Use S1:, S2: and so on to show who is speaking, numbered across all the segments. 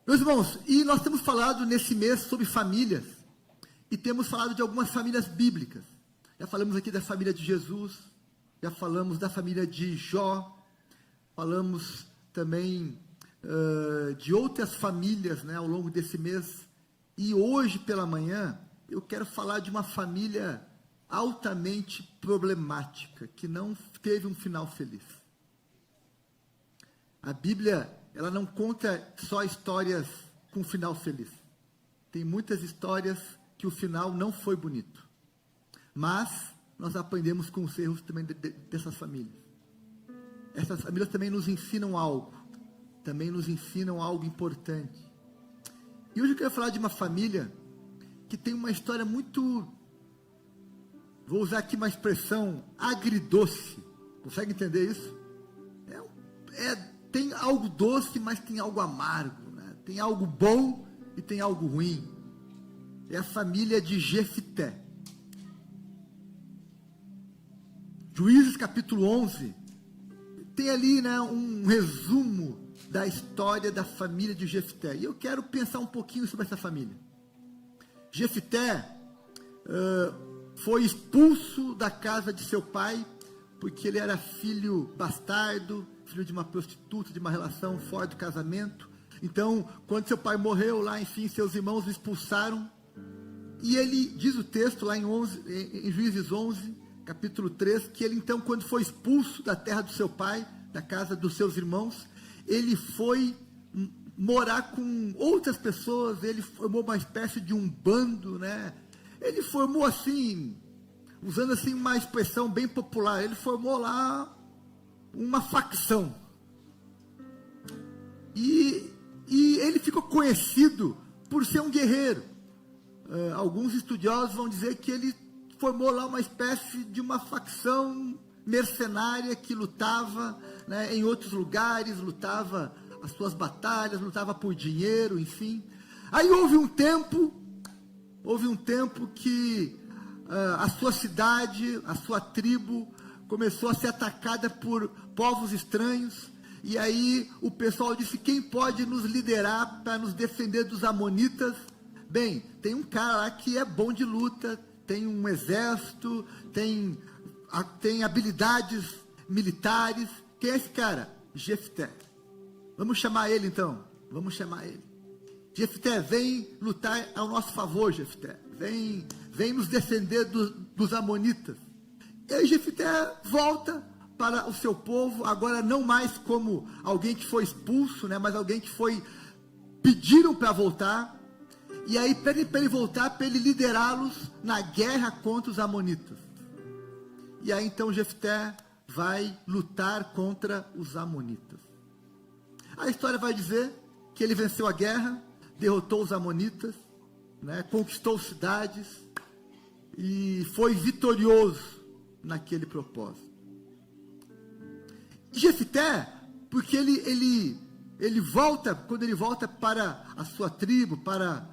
S1: Meus irmãos, e nós temos falado nesse mês sobre famílias, e temos falado de algumas famílias bíblicas. Já falamos aqui da família de Jesus, já falamos da família de Jó, falamos também de outras famílias, né, ao longo desse mês. E hoje pela manhã, eu quero falar de uma família altamente problemática, que não teve um final feliz. A Bíblia, ela não conta só histórias com final feliz. Tem muitas histórias que o final não foi bonito. Mas nós aprendemos com os erros também dessas famílias. Essas famílias também nos ensinam algo. Também nos ensinam algo importante. E hoje eu quero falar de uma família que tem uma história muito, vou usar aqui uma expressão, agridoce. Consegue entender isso? Tem algo doce, mas tem algo amargo, né? Tem algo bom e tem algo ruim. É a família de Jefté. Juízes capítulo 11, tem ali, né, um resumo da história da família de Jefté. E eu quero pensar um pouquinho sobre essa família. Jefté foi expulso da casa de seu pai, porque ele era filho bastardo, filho de uma prostituta, de uma relação fora do casamento. Então, quando seu pai morreu lá, enfim, seus irmãos o expulsaram. E ele, diz o texto lá em Juízes 11, capítulo 3, que ele então, quando foi expulso da terra do seu pai, da casa dos seus irmãos, ele foi morar com outras pessoas, ele formou uma espécie de um bando, né? Ele formou assim, usando assim uma expressão bem popular, ele formou lá uma facção. E ele ficou conhecido por ser um guerreiro. Alguns estudiosos vão dizer que ele formou lá uma espécie de uma facção mercenária que lutava, né, em outros lugares, lutava as suas batalhas, lutava por dinheiro, enfim. Aí houve um tempo que a sua cidade, a sua tribo começou a ser atacada por povos estranhos, e aí o pessoal disse: quem pode nos liderar para nos defender dos amonitas? Bem, tem um cara lá que é bom de luta, tem um exército, tem habilidades militares. Quem é esse cara? Jefté. Vamos chamar ele então, vamos chamar ele. Jefté, vem lutar ao nosso favor, Jefté. Vem nos defender dos amonitas. E aí Jefté volta para o seu povo, agora não mais como alguém que foi expulso, né, mas alguém que pediram para voltar. E aí para ele voltar, para ele liderá-los na guerra contra os amonitas. E aí então Jefté vai lutar contra os amonitas. A história vai dizer que ele venceu a guerra, derrotou os amonitas, né, conquistou cidades e foi vitorioso naquele propósito. Jefté, porque ele volta, quando ele volta para a sua tribo, para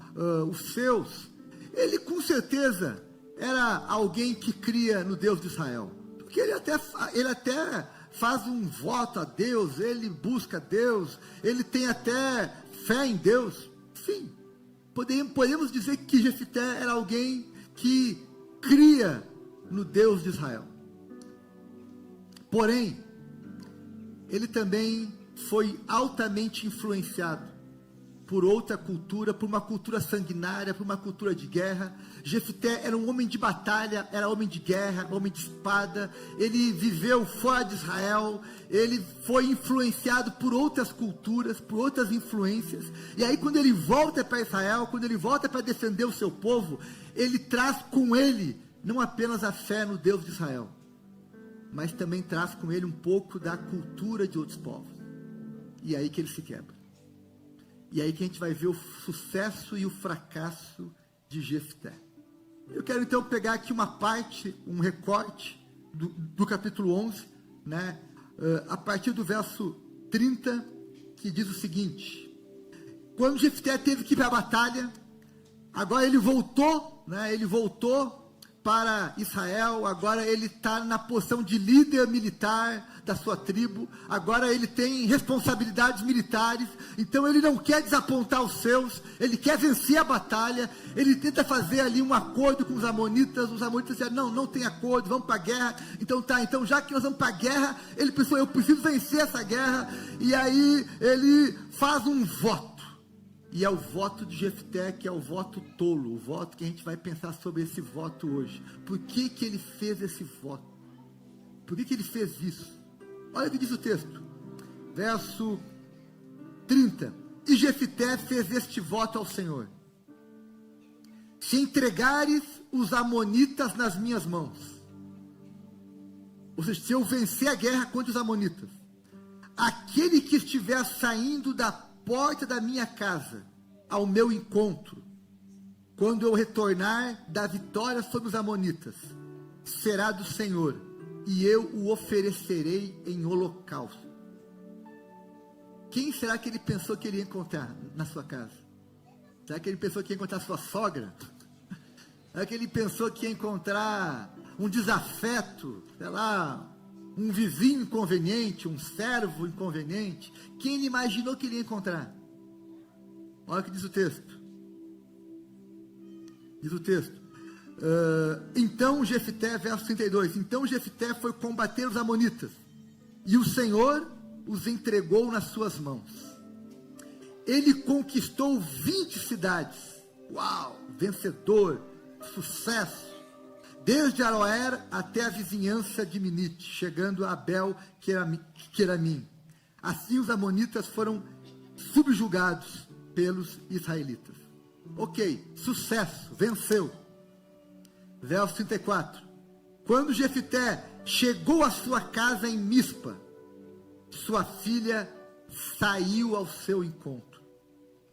S1: os seus, ele com certeza era alguém que cria no Deus de Israel, porque ele até faz um voto a Deus, ele busca Deus, ele tem até fé em Deus. Sim, podemos dizer que Jefté era alguém que cria no Deus de Israel. Porém, ele também foi altamente influenciado por outra cultura, por uma cultura sanguinária, por uma cultura de guerra. Jefté era um homem de batalha, era homem de guerra, homem de espada. Ele viveu fora de Israel, ele foi influenciado por outras culturas, por outras influências. E aí quando ele volta para Israel, quando ele volta para defender o seu povo, ele traz com ele não apenas a fé no Deus de Israel, mas também traz com ele um pouco da cultura de outros povos. E aí que ele se quebra. E aí que a gente vai ver o sucesso e o fracasso de Jefté. Eu quero então pegar aqui uma parte, um recorte do capítulo 11, né, a partir do verso 30, que diz o seguinte: quando Jefté teve que ir para a batalha, agora ele voltou, né, para Israel, agora ele está na posição de líder militar da sua tribo, agora ele tem responsabilidades militares, então ele não quer desapontar os seus, ele quer vencer a batalha, ele tenta fazer ali um acordo com os amonitas disseram, não tem acordo, vamos para a guerra, então já que nós vamos para a guerra, ele pensou, eu preciso vencer essa guerra, e aí ele faz um voto, e é o voto de Jefté, que é o voto tolo, o voto que a gente vai pensar sobre esse voto hoje. Por que que ele fez esse voto? Por que que ele fez isso? Olha o que diz o texto, verso 30. E Jefté fez este voto ao Senhor: se entregares os amonitas nas minhas mãos, ou seja, se eu vencer a guerra contra os amonitas, aquele que estiver saindo da porta da minha casa ao meu encontro, quando eu retornar da vitória sobre os amonitas, será do Senhor, e eu o oferecerei em holocausto. Quem será que ele pensou que ele ia encontrar na sua casa? Será que ele pensou que ia encontrar sua sogra? Será que ele pensou que ia encontrar um desafeto, sei lá, um vizinho inconveniente, um servo inconveniente? Quem ele imaginou que ele ia encontrar? Olha o que diz o texto. Diz o texto. Então Jefté, verso 32. Então Jefté foi combater os amonitas, e o Senhor os entregou nas suas mãos. Ele conquistou 20 cidades. Uau! Vencedor, sucesso. Desde Aroer até a vizinhança de Minite, chegando a Abel-Queramim. Assim os amonitas foram subjugados pelos israelitas. Ok, sucesso, venceu. Verso 34. Quando Jefté chegou à sua casa em Mispa, sua filha saiu ao seu encontro,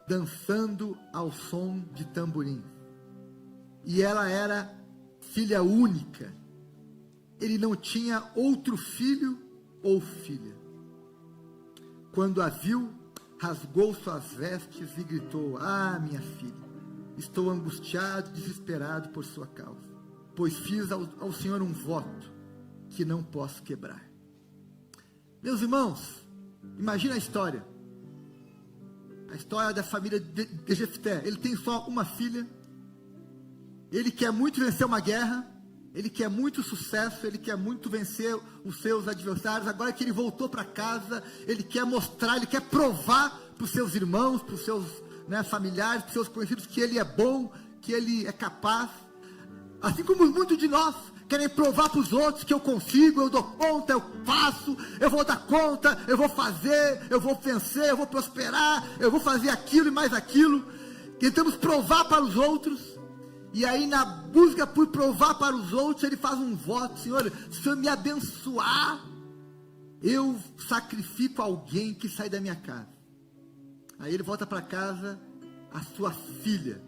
S1: dançando ao som de tamborim. E ela era filha única, ele não tinha outro filho ou filha. Quando a viu, rasgou suas vestes e gritou: ah, minha filha, estou angustiado e desesperado por sua causa, pois fiz ao Senhor um voto que não posso quebrar. Meus irmãos, imagina a história da família de Jefté. Ele tem só uma filha, ele quer muito vencer uma guerra, ele quer muito sucesso, ele quer muito vencer os seus adversários. Agora que ele voltou para casa, ele quer mostrar, ele quer provar para os seus irmãos, para os seus familiares, para os seus conhecidos, que ele é bom, que ele é capaz. Assim como muitos de nós querem provar para os outros que eu consigo, eu dou conta, eu faço, eu vou dar conta, eu vou fazer, eu vou vencer, eu vou prosperar, eu vou fazer aquilo e mais aquilo. Tentamos provar para os outros. E aí, na busca por provar para os outros, ele faz um voto: Senhor, se o Senhor me abençoar, eu sacrifico alguém que sai da minha casa. Aí ele volta para casa, a sua filha,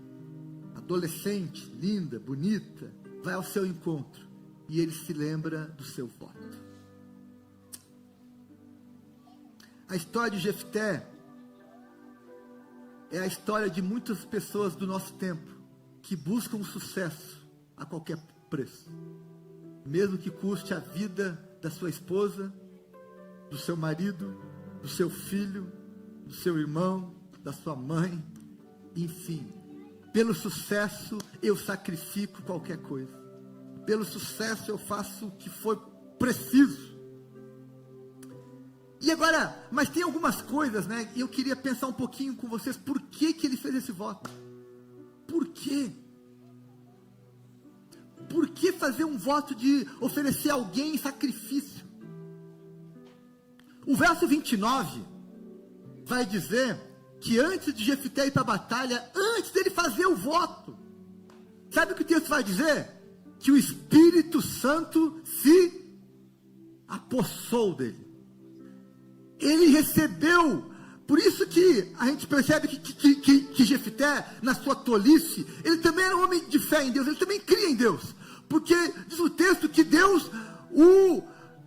S1: adolescente, linda, bonita, vai ao seu encontro, e ele se lembra do seu voto. A história de Jefté é a história de muitas pessoas do nosso tempo, que buscam o sucesso a qualquer preço, mesmo que custe a vida da sua esposa, do seu marido, do seu filho, do seu irmão, da sua mãe, enfim. Pelo sucesso eu sacrifico qualquer coisa, pelo sucesso eu faço o que for preciso. E agora, mas tem algumas coisas, e eu queria pensar um pouquinho com vocês, por que que ele fez esse voto? Por quê? Por que fazer um voto de oferecer a alguém sacrifício? O verso 29 vai dizer que antes de Jefté ir para a batalha, antes dele fazer o voto, sabe o que o texto vai dizer? Que o Espírito Santo se apossou dele. Ele recebeu. Por isso que a gente percebe que Jefté, na sua tolice, ele também era um homem de fé em Deus, ele também cria em Deus, porque diz o texto que Deus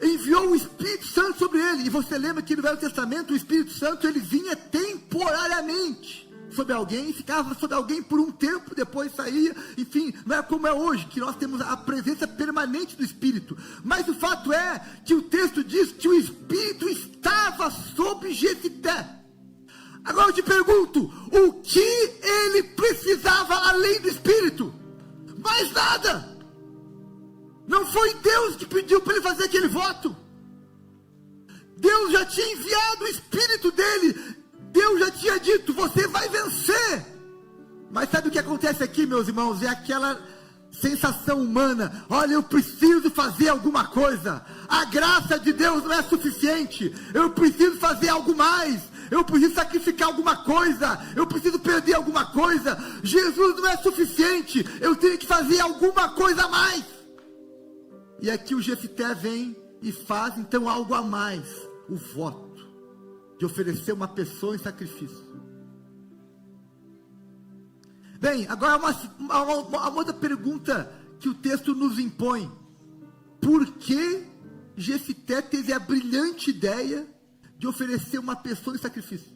S1: enviou o Espírito Santo sobre ele. E você lembra que no Velho Testamento o Espírito Santo ele vinha temporariamente sobre alguém, ficava sobre alguém por um tempo, depois saía, enfim, não é como é hoje, que nós temos a presença permanente do Espírito. Mas o fato é que o texto diz que o Espírito estava sobre Jefité. Agora eu te pergunto, o que ele precisava além do Espírito? Mais nada. Não foi Deus que pediu para ele fazer aquele voto. Deus já tinha enviado o Espírito dele. Deus já tinha dito, você vai vencer. Mas sabe o que acontece aqui, meus irmãos? É aquela sensação humana. Olha, eu preciso fazer alguma coisa. A graça de Deus não é suficiente. Eu preciso fazer algo mais. Eu preciso sacrificar alguma coisa. Eu preciso perder alguma coisa. Jesus não é suficiente. Eu tenho que fazer alguma coisa a mais. E aqui o Jefité vem e faz então algo a mais. O voto de oferecer uma pessoa em sacrifício. Bem, agora uma outra pergunta que o texto nos impõe. Por que Jefité teve a brilhante ideia de oferecer uma pessoa em sacrifício?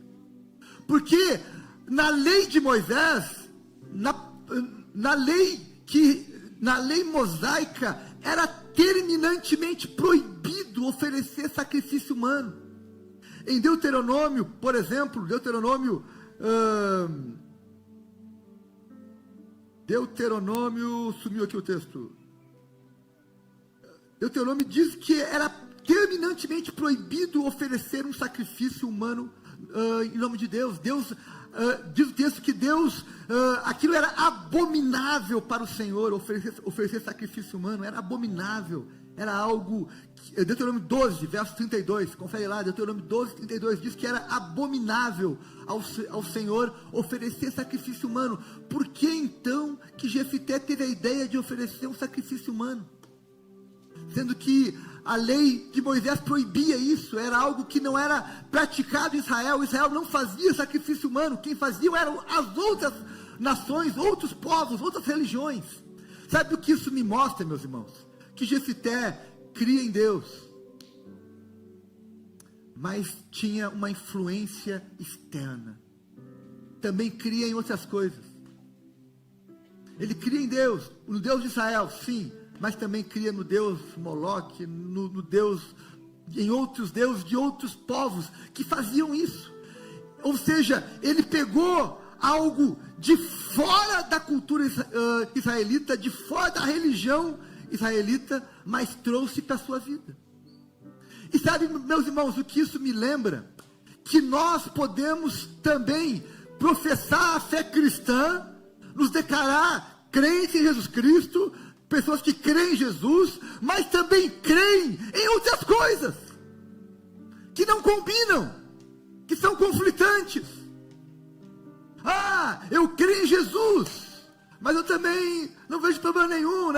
S1: Porque na lei de Moisés, na lei mosaica, era terminantemente proibido oferecer sacrifício humano. Em Deuteronômio, por exemplo, Deuteronômio sumiu aqui o texto. Deuteronômio diz que era terminantemente proibido oferecer um sacrifício humano em nome de Deus. Diz o texto que Deus, aquilo era abominável para o Senhor, oferecer sacrifício humano, era abominável, era algo, Deuteronômio 12, verso 32, confere lá, Deuteronômio 12, 32, diz que era abominável ao Senhor oferecer sacrifício humano. Por que então que Jefité teve a ideia de oferecer um sacrifício humano? Sendo que a lei de Moisés proibia isso, era algo que não era praticado em Israel. Israel não fazia sacrifício humano, quem fazia eram as outras nações, outros povos, outras religiões. Sabe o que isso me mostra, meus irmãos? Que Jefité cria em Deus, mas tinha uma influência externa, também cria em outras coisas. Ele cria em Deus, no Deus de Israel, sim, mas também cria no Deus Moloque, no Deus, em outros deuses de outros povos que faziam isso. Ou seja, ele pegou algo de fora da cultura israelita, de fora da religião israelita, mas trouxe para a sua vida. E sabe, meus irmãos, o que isso me lembra? Que nós podemos também professar a fé cristã, nos declarar crentes em Jesus Cristo, pessoas que creem em Jesus, mas também creem em outras coisas, que não combinam, que são conflitantes. Eu creio em Jesus, mas eu também não vejo problema nenhum,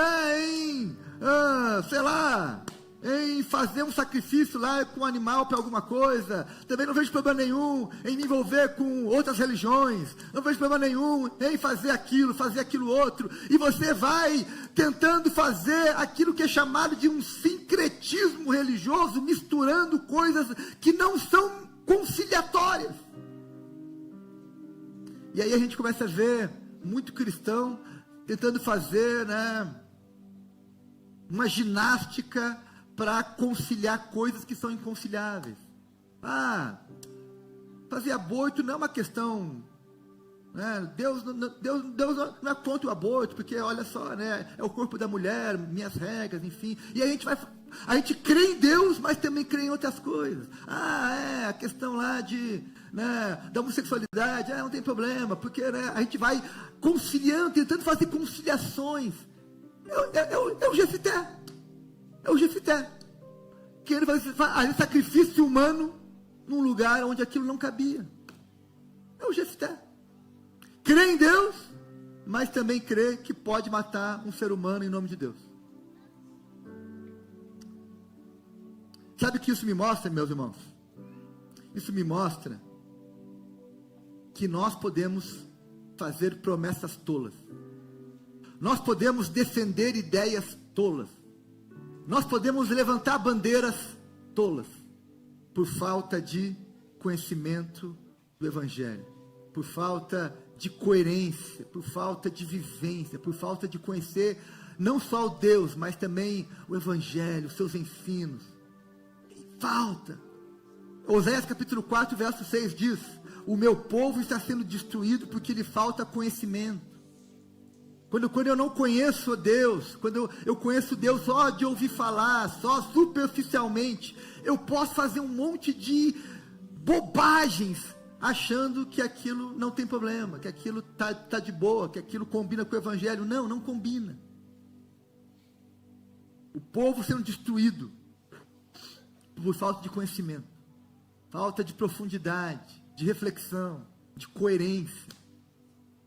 S1: em fazer um sacrifício lá com um animal para alguma coisa. Também não vejo problema nenhum em me envolver com outras religiões. Não vejo problema nenhum em fazer aquilo outro. E você vai tentando fazer aquilo que é chamado de um sincretismo religioso, misturando coisas que não são conciliatórias. E aí a gente começa a ver muito cristão tentando fazer, uma ginástica para conciliar coisas que são inconciliáveis. Fazer aborto não é uma questão, Deus não é contra o aborto, porque olha só, é o corpo da mulher, minhas regras, enfim. E a gente crê em Deus, mas também crê em outras coisas. A questão lá da homossexualidade, não tem problema, porque a gente vai conciliando, tentando fazer conciliações. É o Jefité. É o Jefité, que ele fazer sacrifício humano num lugar onde aquilo não cabia. É o Jefité. Crê em Deus, mas também crê que pode matar um ser humano em nome de Deus. Sabe o que isso me mostra, meus irmãos? Isso me mostra que nós podemos fazer promessas tolas. Nós podemos defender ideias tolas. Nós podemos levantar bandeiras tolas por falta de conhecimento do Evangelho. por falta de coerência, por falta de vivência, por falta de conhecer não só o Deus, mas também o Evangelho, os seus ensinos. Falta. Oséias capítulo 4, verso 6 diz: o meu povo está sendo destruído porque lhe falta conhecimento. Quando eu não conheço Deus, quando eu conheço Deus só de ouvir falar, só superficialmente, eu posso fazer um monte de bobagens, achando que aquilo não tem problema, que aquilo tá de boa, que aquilo combina com o Evangelho. Não, não combina. O povo sendo destruído por falta de conhecimento, falta de profundidade, de reflexão, de coerência.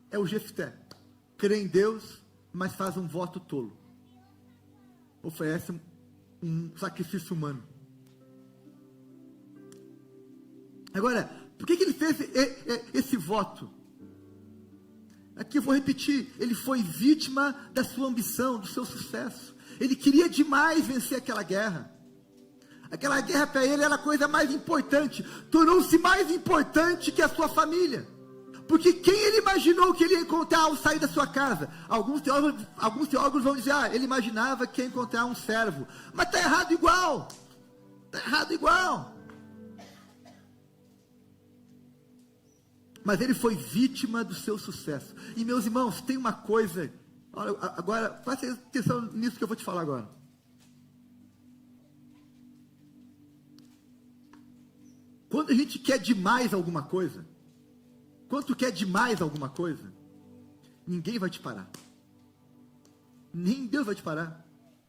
S1: É o Jefté. Crê em Deus, mas faz um voto tolo. Oferece um sacrifício humano. Agora, por que ele fez esse voto? Aqui eu vou repetir, ele foi vítima da sua ambição, do seu sucesso. Ele queria demais vencer aquela guerra. Aquela guerra para ele era a coisa mais importante. Tornou-se mais importante que a sua família. Porque quem ele imaginou que ele ia encontrar ao sair da sua casa? Alguns teólogos vão dizer, ele imaginava que ia encontrar um servo. Mas está errado igual. Está errado igual. Mas ele foi vítima do seu sucesso. E meus irmãos, tem uma coisa, olha, agora, preste atenção nisso que eu vou te falar agora. Quando a gente quer demais alguma coisa, quando tu quer demais alguma coisa, ninguém vai te parar. Nem Deus vai te parar.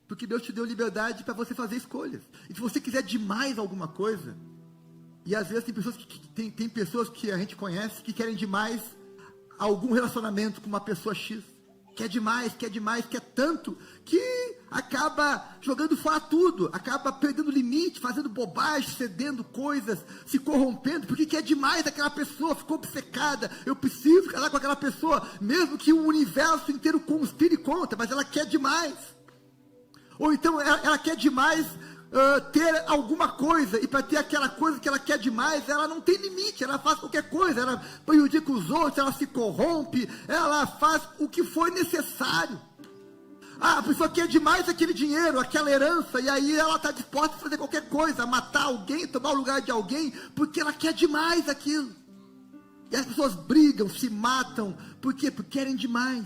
S1: Porque Deus te deu liberdade para você fazer escolhas. E se você quiser demais alguma coisa, e às vezes tem pessoas que a gente conhece que querem demais algum relacionamento com uma pessoa X. Quer demais, quer tanto, que acaba jogando fora tudo, acaba perdendo limite, fazendo bobagem, cedendo coisas, se corrompendo, porque quer demais aquela pessoa, ficou obcecada, eu preciso casar com aquela pessoa, mesmo que o universo inteiro conspire contra, mas ela quer demais. Ou então ela quer demais ter alguma coisa, e para ter aquela coisa que ela quer demais, ela não tem limite, ela faz qualquer coisa, ela prejudica os outros, ela se corrompe, ela faz o que for necessário. A pessoa quer demais aquele dinheiro, aquela herança, e aí ela está disposta a fazer qualquer coisa, a matar alguém, tomar o lugar de alguém, porque ela quer demais aquilo. E as pessoas brigam, se matam, por quê? Porque querem demais.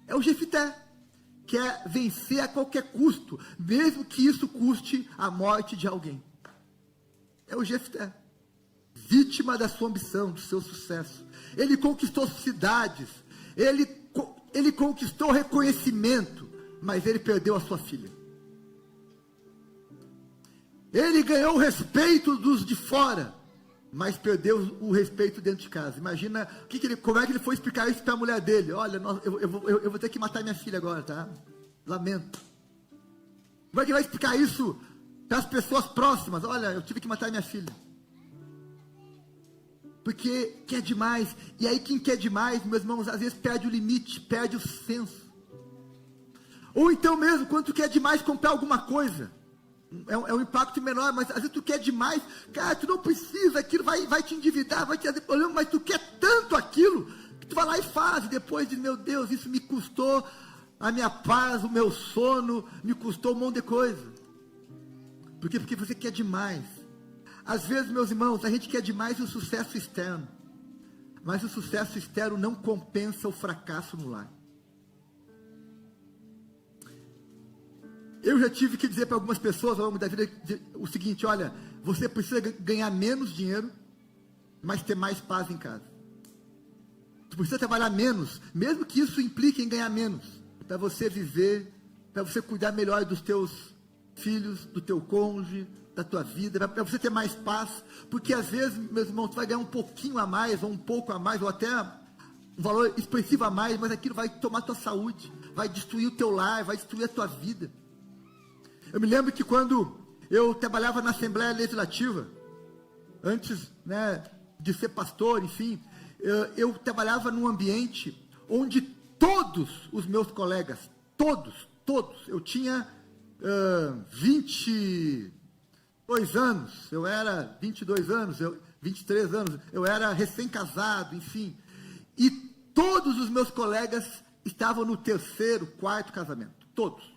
S1: É o Jefté. Quer vencer a qualquer custo, mesmo que isso custe a morte de alguém. É o Jefté, vítima da sua ambição, do seu sucesso. Ele conquistou cidades, ele conquistou reconhecimento, mas ele perdeu a sua filha. Ele ganhou o respeito dos de fora, mas perdeu o respeito dentro de casa. Imagina como é que ele foi explicar isso para a mulher dele. Olha, eu vou ter que matar minha filha agora, tá? Lamento. Como é que ele vai explicar isso para as pessoas próximas? Olha, eu tive que matar minha filha. Porque quer demais. E aí quem quer demais, meus irmãos, às vezes perde o limite, perde o senso. Ou então mesmo, quando tu quer demais comprar alguma coisa, é um impacto menor, mas às vezes tu quer demais, cara, tu não precisa, aquilo vai te endividar, vai te trazer problema, mas tu quer tanto aquilo, que tu vai lá e faz, e depois diz, meu Deus, isso me custou a minha paz, o meu sono, me custou um monte de coisa. Por quê? Porque você quer demais. Às vezes, meus irmãos, a gente quer demais o sucesso externo, mas o sucesso externo não compensa o fracasso no lar. Eu já tive que dizer para algumas pessoas ao longo da vida o seguinte, olha, você precisa ganhar menos dinheiro, mas ter mais paz em casa. Você precisa trabalhar menos, mesmo que isso implique em ganhar menos, para você viver, para você cuidar melhor dos teus filhos, do teu cônjuge, da tua vida, para você ter mais paz, porque às vezes, meus irmãos, tu vai ganhar um pouquinho a mais, ou um pouco a mais, ou até um valor expressivo a mais, mas aquilo vai tomar tua saúde, vai destruir o teu lar, vai destruir a tua vida. Eu me lembro que quando eu trabalhava na Assembleia Legislativa, antes, de ser pastor, enfim, eu trabalhava num ambiente onde todos os meus colegas, todos, eu tinha 22 anos, eu era 22 anos, 23 anos, eu era recém-casado, enfim. E todos os meus colegas estavam no 3º, 4º casamento, todos.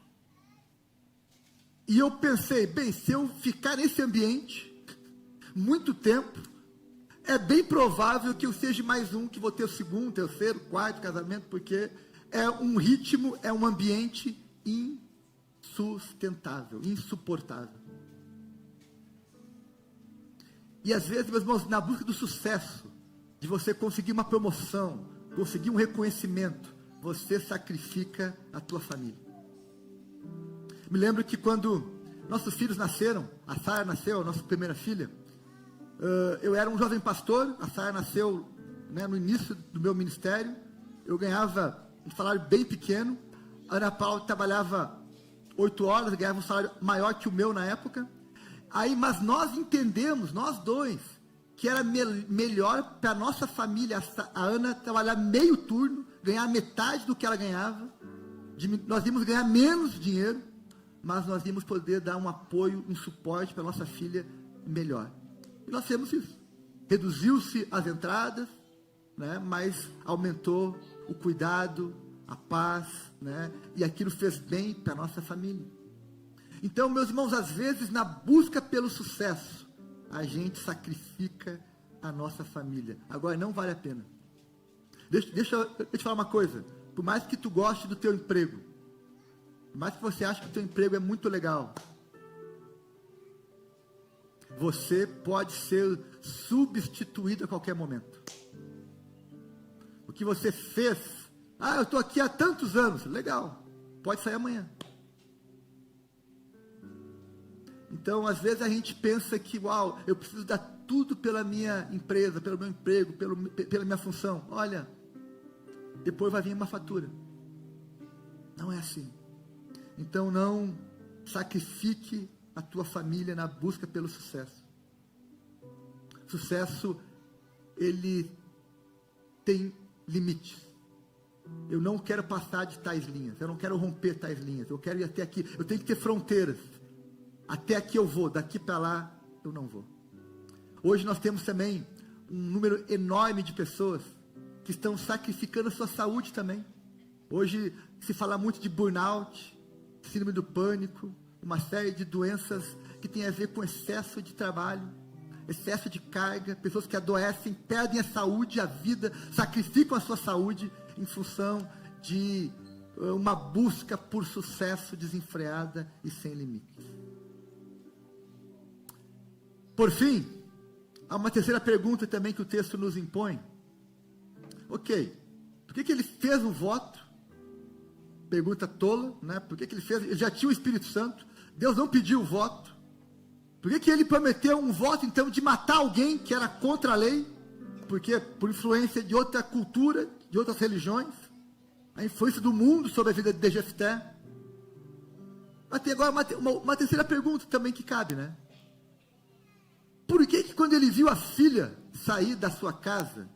S1: E eu pensei, bem, se eu ficar nesse ambiente muito tempo, é bem provável que eu seja mais um, que vou ter o 2º, 3º, 4º casamento, porque é um ritmo, é um ambiente insustentável, insuportável. E às vezes, meus irmãos, na busca do sucesso, de você conseguir uma promoção, conseguir um reconhecimento, você sacrifica a tua família. Me lembro que quando nossos filhos nasceram, a Sara nasceu, a nossa primeira filha, eu era um jovem pastor, a Sara nasceu, né, no início do meu ministério, eu ganhava um salário bem pequeno, a Ana Paula trabalhava 8 horas, ganhava um salário maior que o meu na época, mas nós entendemos, nós dois, que era melhor para a nossa família, a Ana trabalhar meio turno, ganhar metade do que ela ganhava, nós íamos ganhar menos dinheiro, mas nós íamos poder dar um apoio, um suporte para a nossa filha melhor. E nós fizemos isso. Reduziu-se as entradas, né, mas aumentou o cuidado, a paz, né, e aquilo fez bem para a nossa família. Então, meus irmãos, às vezes, na busca pelo sucesso, a gente sacrifica a nossa família. Agora, não vale a pena. Deixa eu te falar uma coisa. Por mais que tu goste do teu emprego, por mais que você ache que o teu emprego é muito legal, você pode ser substituído a qualquer momento. O que você fez, eu estou aqui há tantos anos, legal, pode sair amanhã. Então, às vezes a gente pensa que, uau, eu preciso dar tudo pela minha empresa, pelo meu emprego, pela minha função. Olha, depois vai vir uma fatura. Não é assim. Então, não sacrifique a tua família na busca pelo sucesso. Sucesso, ele tem limites. Eu não quero passar de tais linhas, eu não quero romper tais linhas, eu quero ir até aqui, eu tenho que ter fronteiras. Até aqui eu vou, daqui para lá eu não vou. Hoje nós temos também um número enorme de pessoas que estão sacrificando a sua saúde também. Hoje se fala muito de burnout, síndrome do pânico, uma série de doenças que tem a ver com excesso de trabalho, excesso de carga, pessoas que adoecem, perdem a saúde, a vida, sacrificam a sua saúde em função de uma busca por sucesso desenfreada e sem limites. Por fim, há uma terceira pergunta também que o texto nos impõe. Ok, por que ele fez um voto? Pergunta tola, né? Por que ele fez? Ele já tinha o Espírito Santo, Deus não pediu o voto. Por que ele prometeu um voto, então, de matar alguém que era contra a lei? Porque por influência de outra cultura, de outras religiões, a influência do mundo sobre a vida de Jefté. Mas tem agora uma terceira pergunta também que cabe, né? Por que quando ele viu a filha sair da sua casa,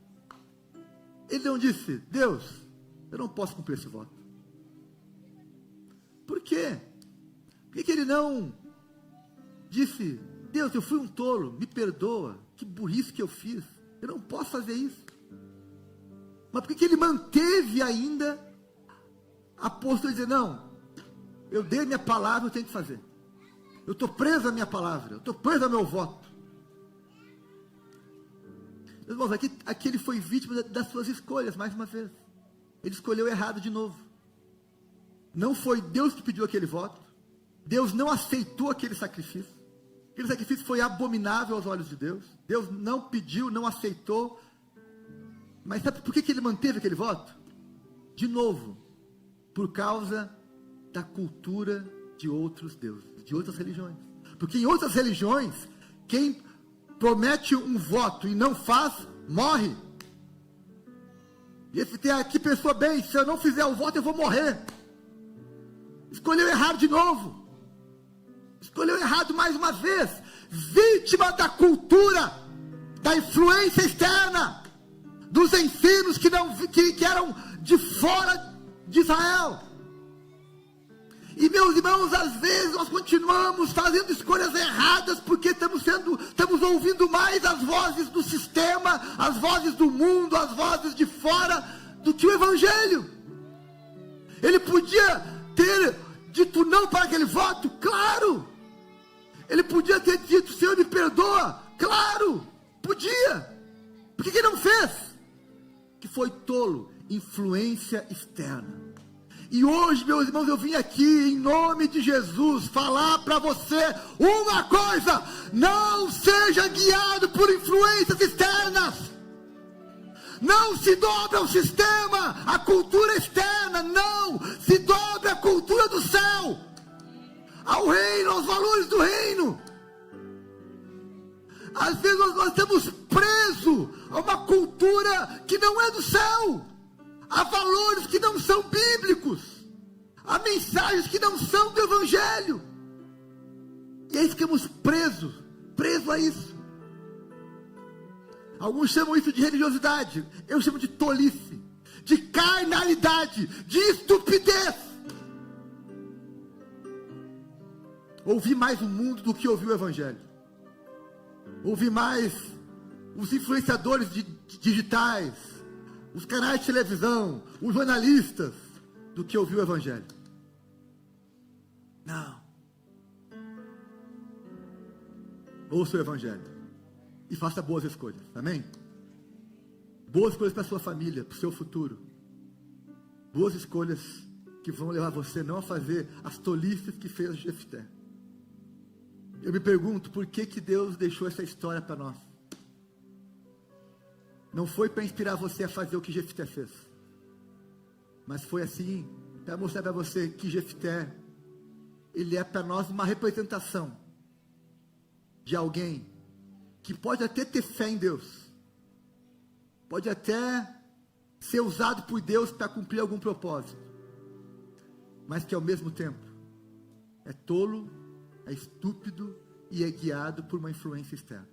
S1: ele não disse, Deus, eu não posso cumprir esse voto? Por quê? Por que ele não disse, Deus, eu fui um tolo, me perdoa, que burrice que eu fiz, eu não posso fazer isso? Mas por que ele manteve ainda a postura de dizer, não, eu dei a minha palavra, eu tenho que fazer. Eu estou preso à minha palavra, eu estou preso ao meu voto. Meus irmãos, aqui ele foi vítima das suas escolhas, mais uma vez. Ele escolheu errado de novo. Não foi Deus que pediu aquele voto. Deus não aceitou aquele sacrifício. Aquele sacrifício foi abominável aos olhos de Deus. Deus não pediu, não aceitou. Mas sabe por que ele manteve aquele voto? De novo, por causa da cultura de outros deuses, de outras religiões. Porque em outras religiões, quem promete um voto e não faz, morre. E esse tem aqui pensou bem, se eu não fizer o voto eu vou morrer. Escolheu errado de novo. Escolheu errado mais uma vez. Vítima da cultura, da influência externa, dos ensinos que eram de fora de Israel. E meus irmãos, às vezes nós continuamos fazendo escolhas erradas, porque estamos ouvindo mais as vozes do sistema, as vozes do mundo, as vozes de fora, do que o Evangelho. Ele podia ter dito não para aquele voto, claro. Ele podia ter dito, Senhor, me perdoa, claro, podia. Por que ele não fez? Que foi tolo, influência externa. E hoje, meus irmãos, eu vim aqui, em nome de Jesus, falar para você uma coisa: não seja guiado por influências externas. Não se dobre ao sistema, à cultura externa, não. Se dobre à cultura do céu, ao reino, aos valores do reino. Às vezes nós estamos presos a uma cultura que não é do céu, a valores que não são bíblicos, a mensagens que não são do Evangelho. E aí ficamos presos a isso. Alguns chamam isso de religiosidade, eu chamo de tolice, de carnalidade, de estupidez. Ouvi mais o mundo do que ouvi o Evangelho. Ouvi mais os influenciadores digitais, os canais de televisão, os jornalistas, do que ouvir o Evangelho. Não. Ouça o Evangelho e faça boas escolhas, amém? Boas escolhas para a sua família, para o seu futuro. Boas escolhas que vão levar você não a fazer as tolices que fez Jefté. Eu me pergunto, por que Deus deixou essa história para nós? Não foi para inspirar você a fazer o que Jefté fez, mas foi assim, para mostrar para você que Jefté, ele é para nós uma representação de alguém que pode até ter fé em Deus, pode até ser usado por Deus para cumprir algum propósito, mas que ao mesmo tempo é tolo, é estúpido e é guiado por uma influência externa.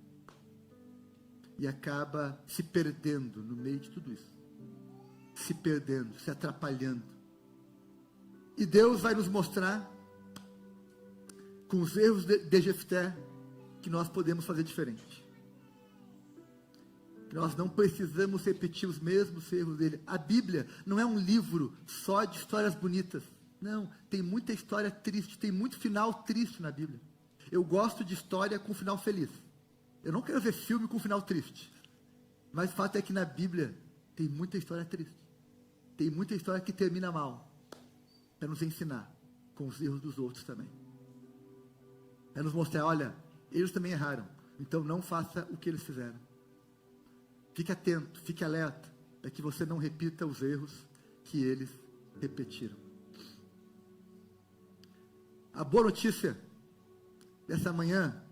S1: E acaba se perdendo no meio de tudo isso. Se perdendo, se atrapalhando. E Deus vai nos mostrar, com os erros de Jefté, que nós podemos fazer diferente. Nós não precisamos repetir os mesmos erros dele. A Bíblia não é um livro só de histórias bonitas. Não, tem muita história triste, tem muito final triste na Bíblia. Eu gosto de história com final feliz. Eu não quero ver filme com final triste. Mas o fato é que na Bíblia tem muita história triste. Tem muita história que termina mal. Para nos ensinar com os erros dos outros também. É nos mostrar, olha, eles também erraram. Então não faça o que eles fizeram. Fique atento, fique alerta, para que você não repita os erros que eles repetiram. A boa notícia dessa manhã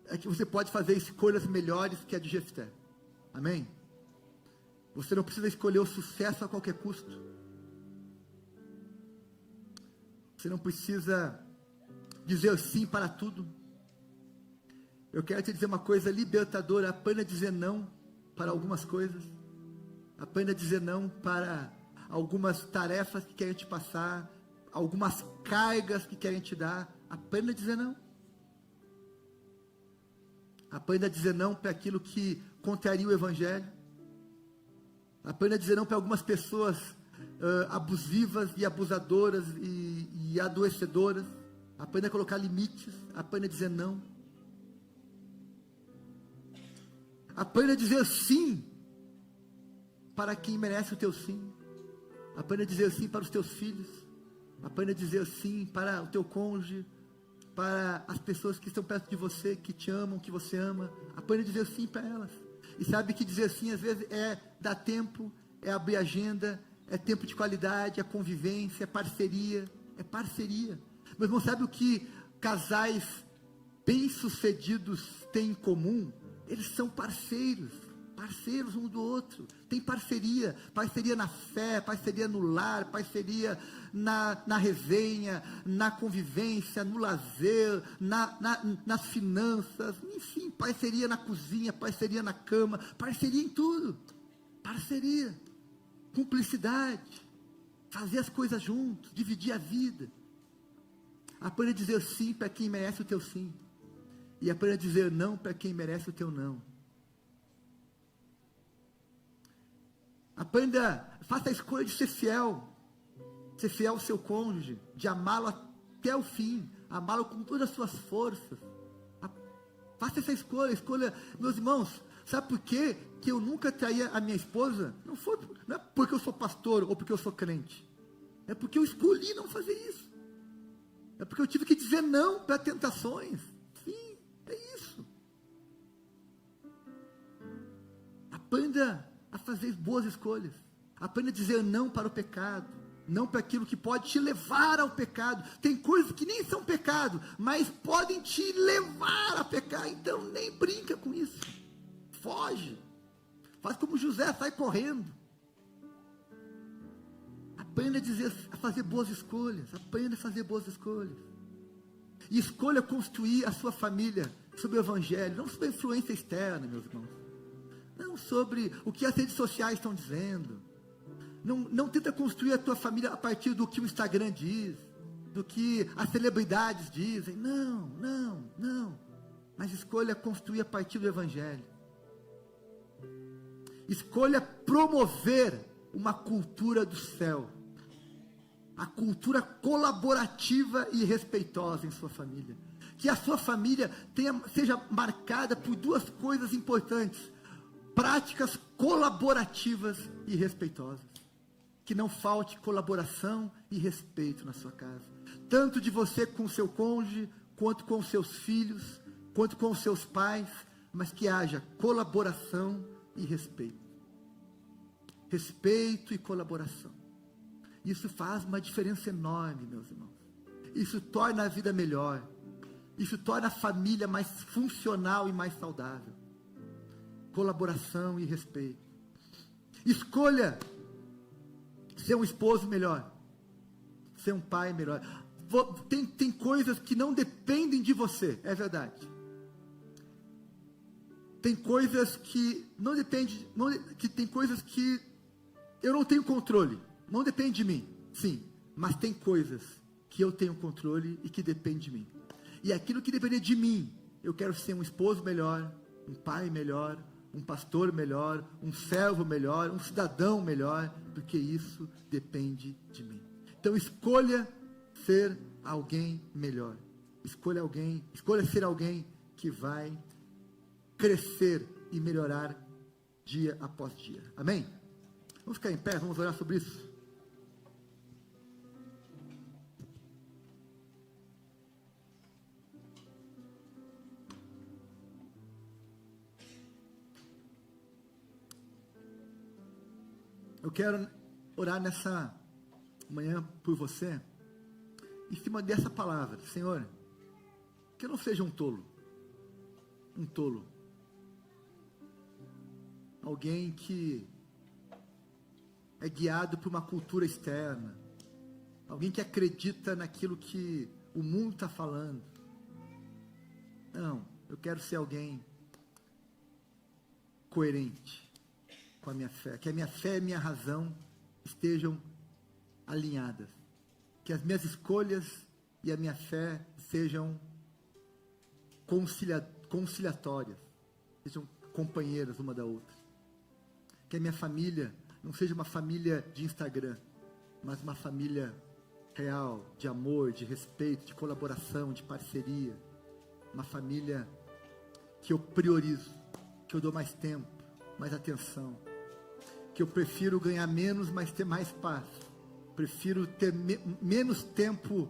S1: é que você pode fazer escolhas melhores que a de Jefté. Amém? Você não precisa escolher o sucesso a qualquer custo. Você não precisa dizer sim para tudo. Eu quero te dizer uma coisa libertadora: aprenda a dizer não para algumas coisas. Aprenda a dizer não para algumas tarefas que querem te passar, algumas cargas que querem te dar. Aprenda a dizer não. Aprenda a dizer não para aquilo que contraria o Evangelho. Aprenda a dizer não para algumas pessoas abusivas e abusadoras e adoecedoras. Aprenda a colocar limites. Aprenda a dizer não. Aprenda a dizer sim para quem merece o teu sim. Aprenda a dizer sim para os teus filhos. Aprenda a dizer sim para o teu cônjuge, para as pessoas que estão perto de você, que te amam, que você ama. Aprenda a dizer sim para elas. E sabe que dizer sim às vezes é dar tempo, é abrir agenda, é tempo de qualidade, é convivência, é parceria. É parceria. Meu irmão, sabe o que casais bem-sucedidos têm em comum? Eles são parceiros um do outro. Tem parceria na fé, parceria no lar, parceria na resenha, na convivência, no lazer, nas finanças, enfim, parceria na cozinha, parceria na cama, parceria em tudo. Parceria, cumplicidade, fazer as coisas juntos, dividir a vida. Aprenda a dizer sim para quem merece o teu sim. E aprenda a dizer não para quem merece o teu não. Aprenda, faça a escolha de ser fiel ao seu cônjuge, de amá-lo até o fim, amá-lo com todas as suas forças. Faça essa escolha, meus irmãos. Sabe por quê que eu nunca traía a minha esposa? Não é porque eu sou pastor ou porque eu sou crente. É porque eu escolhi não fazer isso. É porque eu tive que dizer não para tentações. Sim, é isso. Aprenda a fazer boas escolhas. Aprenda a dizer não para o pecado. Não para aquilo que pode te levar ao pecado. Tem coisas que nem são pecado, mas podem te levar a pecar. Então nem brinca com isso. Foge. Faz como José, sai correndo. Aprenda a fazer boas escolhas. Aprenda a fazer boas escolhas. E escolha construir a sua família sobre o Evangelho, não sobre a influência externa, meus irmãos. Não sobre o que as redes sociais estão dizendo. Não tenta construir a tua família a partir do que o Instagram diz, do que as celebridades dizem. Não. Mas escolha construir a partir do Evangelho. Escolha promover uma cultura do céu. A cultura colaborativa e respeitosa em sua família. Que a sua família seja marcada por duas coisas importantes. Práticas colaborativas e respeitosas. Que não falte colaboração e respeito na sua casa. Tanto de você com o seu cônjuge, quanto com os seus filhos, quanto com os seus pais, mas que haja colaboração e respeito. Respeito e colaboração. Isso faz uma diferença enorme, meus irmãos. Isso torna a vida melhor. Isso torna a família mais funcional e mais saudável. Colaboração e respeito. Escolha ser um esposo melhor. Ser um pai melhor. Tem coisas que não dependem de você, é verdade. Tem coisas que não dependem, tem coisas que eu não tenho controle. Não depende de mim, sim. Mas tem coisas que eu tenho controle e que dependem de mim. E aquilo que depender de mim, eu quero ser um esposo melhor, um pai melhor, um pastor melhor, um servo melhor, um cidadão melhor, porque isso depende de mim. Então escolha ser alguém melhor. Escolha ser alguém que vai crescer e melhorar dia após dia. Amém? Vamos ficar em pé, vamos orar sobre isso. Eu quero orar nessa manhã por você, em cima dessa palavra. Senhor, que eu não seja um tolo. Alguém que é guiado por uma cultura externa. Alguém que acredita naquilo que o mundo está falando. Não, eu quero ser alguém coerente com a minha fé. Que a minha fé e a minha razão estejam alinhadas. Que as minhas escolhas e a minha fé sejam conciliatórias. Sejam companheiras uma da outra. Que a minha família não seja uma família de Instagram, mas uma família real, de amor, de respeito, de colaboração, de parceria. Uma família que eu priorizo, que eu dou mais tempo, mais atenção. Que eu prefiro ganhar menos, mas ter mais paz. Prefiro ter menos tempo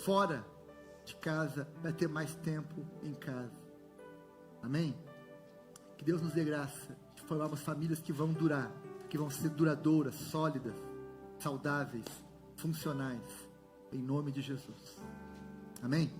S1: fora de casa, mas ter mais tempo em casa. Amém? Que Deus nos dê graça de formarmos famílias que vão durar, que vão ser duradouras, sólidas, saudáveis, funcionais, em nome de Jesus. Amém?